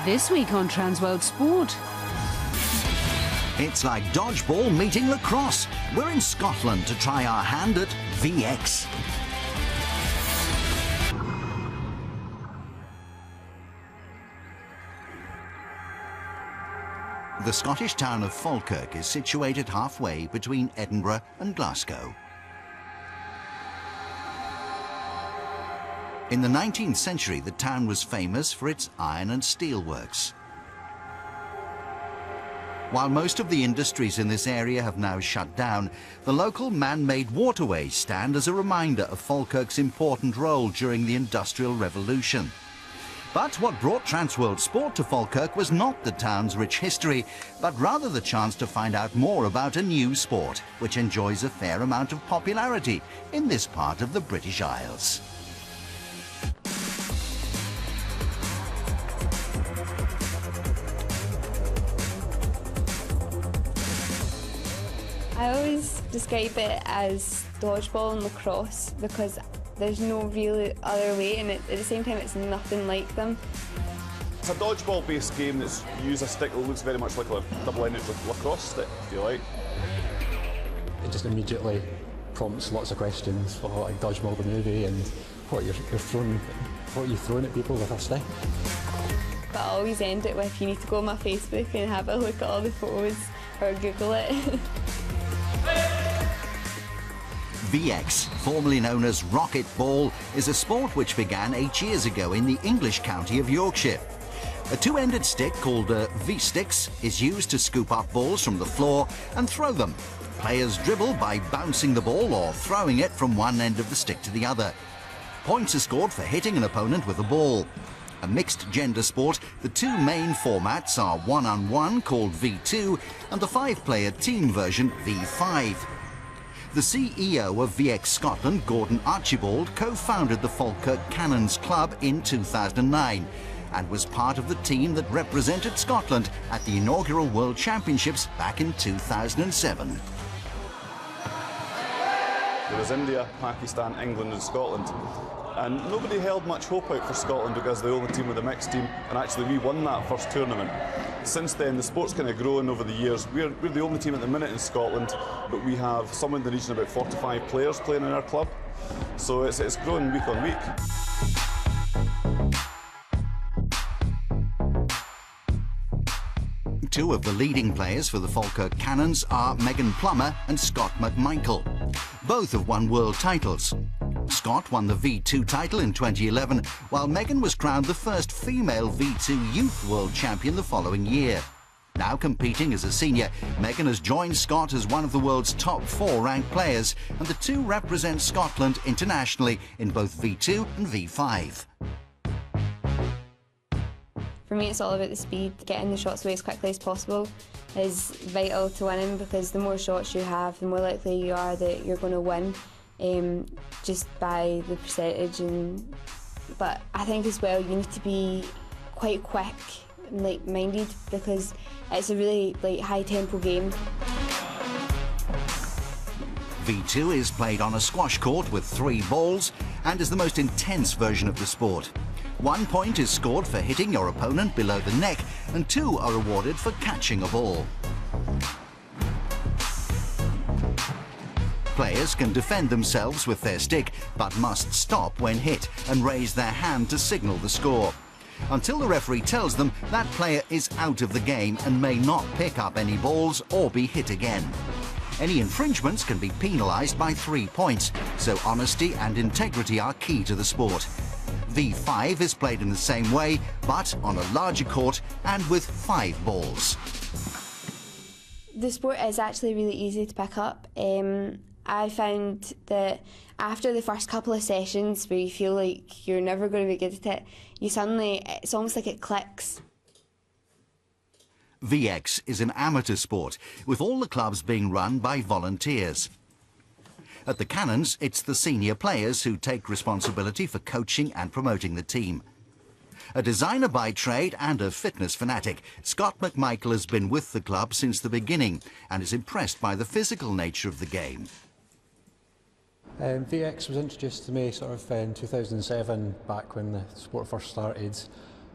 This week on TransWorld Sport. It's like dodgeball meeting lacrosse. We're in Scotland to try our hand at VX. The Scottish town of Falkirk is situated halfway between Edinburgh and Glasgow. In the 19th century, the town was famous for its iron and steel works. While most of the industries in this area have now shut down, the local man-made waterways stand as a reminder of Falkirk's important role during the Industrial Revolution. But what brought TransWorld Sport to Falkirk was not the town's rich history, but rather the chance to find out more about a new sport, which enjoys a fair amount of popularity in this part of the British Isles. I always describe it as dodgeball and lacrosse because there's no really other way, and at the same time it's nothing like them. It's a dodgeball-based game that's used a stick that looks very much like a double-ended lacrosse stick, if you like. It just immediately prompts lots of questions for like dodgeball the movie and what you're throwing at people with a stick. But I always end it with, you need to go on my Facebook and have a look at all the photos or Google it. VX, formerly known as rocket ball, is a sport which began 8 years ago in the English county of Yorkshire. A two-ended stick called a V-sticks is used to scoop up balls from the floor and throw them. Players dribble by bouncing the ball or throwing it from one end of the stick to the other. Points are scored for hitting an opponent with a ball. A mixed-gender sport, the two main formats are one-on-one called V2 and the five-player team version V5. The CEO of VX Scotland, Gordon Archibald, co-founded the Falkirk Cannons Club in 2009 and was part of the team that represented Scotland at the inaugural World Championships back in 2007. There was India, Pakistan, England and Scotland. And nobody held much hope out for Scotland because they're the only team with a mixed team, and actually we won that first tournament. Since then, the sport's kind of grown over the years. We're the only team at the minute in Scotland, but we have somewhere in the region of about 45 players playing in our club. So it's growing week on week. Two of the leading players for the Falkirk Cannons are Megan Plummer and Scott McMichael. Both have won world titles. Scott won the V2 title in 2011, while Megan was crowned the first female V2 Youth World Champion the following year. Now competing as a senior, Megan has joined Scott as one of the world's top 4 ranked players, and the two represent Scotland internationally in both V2 and V5. For me, it's all about the speed. Getting the shots away as quickly as possible is vital to winning because the more shots you have, the more likely you are that you're going to win. Just by the percentage, but I think as well you need to be quite quick and minded because it's a really high tempo game. V2 is played on a squash court with 3 balls and is the most intense version of the sport. 1 point is scored for hitting your opponent below the neck and 2 are awarded for catching a ball. Players can defend themselves with their stick, but must stop when hit and raise their hand to signal the score. Until the referee tells them that player is out of the game and may not pick up any balls or be hit again. Any infringements can be penalised by 3 points, so honesty and integrity are key to the sport. V5 is played in the same way, but on a larger court and with 5 balls. The sport is actually really easy to pick up. I found that after the first couple of sessions where you feel like you're never going to be good at it, it's almost like it clicks. VX is an amateur sport, with all the clubs being run by volunteers. At the Cannons, it's the senior players who take responsibility for coaching and promoting the team. A designer by trade and a fitness fanatic, Scott McMichael has been with the club since the beginning and is impressed by the physical nature of the game. VX was introduced to me sort of in 2007, back when the sport first started.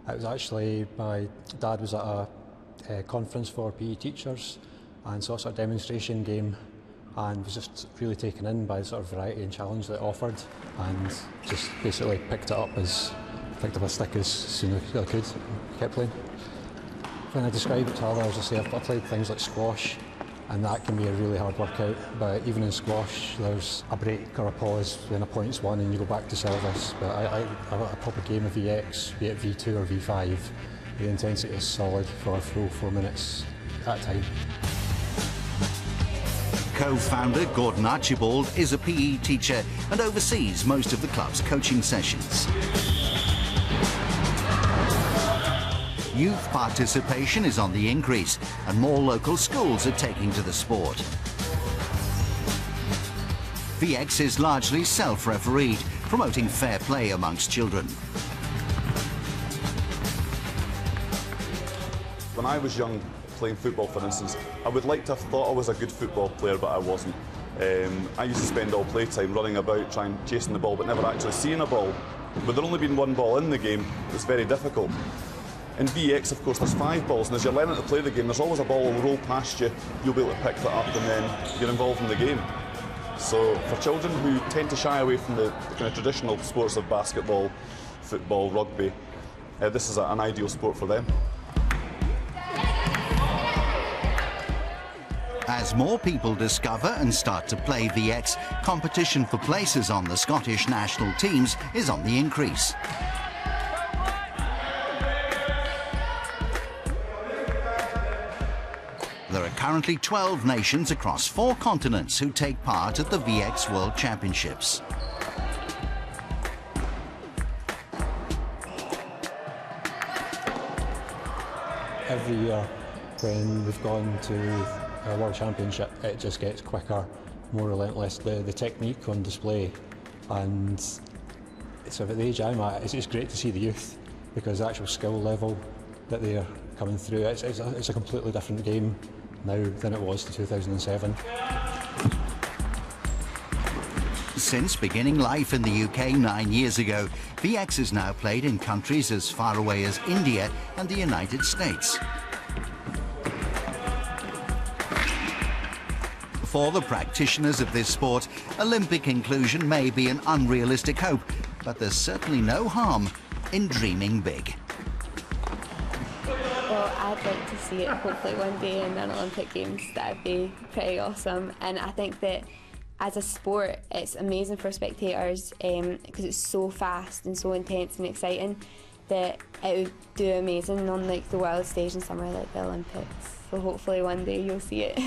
It was actually, my dad was at a conference for PE teachers and saw a sort of demonstration game and was just really taken in by the sort of variety and challenge that it offered, and just basically picked up a stick as soon as I could, kept playing. When I describe it to others, I say I played things like squash, and that can be a really hard workout, but even in squash there's a break or a pause when a point's won and you go back to service. But a proper game of VX, be it V2 or V5, the intensity is solid for a full 4 minutes at a time. Co-founder Gordon Archibald is a PE teacher and oversees most of the club's coaching sessions. Youth participation is on the increase and more local schools are taking to the sport. VX is largely self-refereed, promoting fair play amongst children. When I was young, playing football for instance, I would like to have thought I was a good football player, but I wasn't. I used to spend all playtime running about, chasing the ball, but never actually seeing a ball. With there only being one ball in the game, it's very difficult. In VX, of course, there's 5 balls, and as you're learning to play the game, there's always a ball will roll past you, you'll be able to pick that up, and then you're involved in the game. So for children who tend to shy away from the kind of traditional sports of basketball, football, rugby, this is an ideal sport for them. As more people discover and start to play VX, competition for places on the Scottish national teams is on the increase. There are currently 12 nations across 4 continents who take part at the VX World Championships. Every year when we've gone to a World Championship, it just gets quicker, more relentless. The technique on display, and so at the age I'm at, it's great to see the youth, because the actual skill level that they're coming through, it's a completely different game now than it was in 2007. Since beginning life in the UK 9 years ago, VX is now played in countries as far away as India and the United States. For the practitioners of this sport, Olympic inclusion may be an unrealistic hope, but there's certainly no harm in dreaming big. Well, I'd like to see it hopefully one day in an Olympic Games. That'd be pretty awesome. And I think that as a sport, it's amazing for spectators because it's so fast and so intense and exciting that it would do amazing on like the world stage and somewhere like the Olympics. So hopefully one day you'll see it.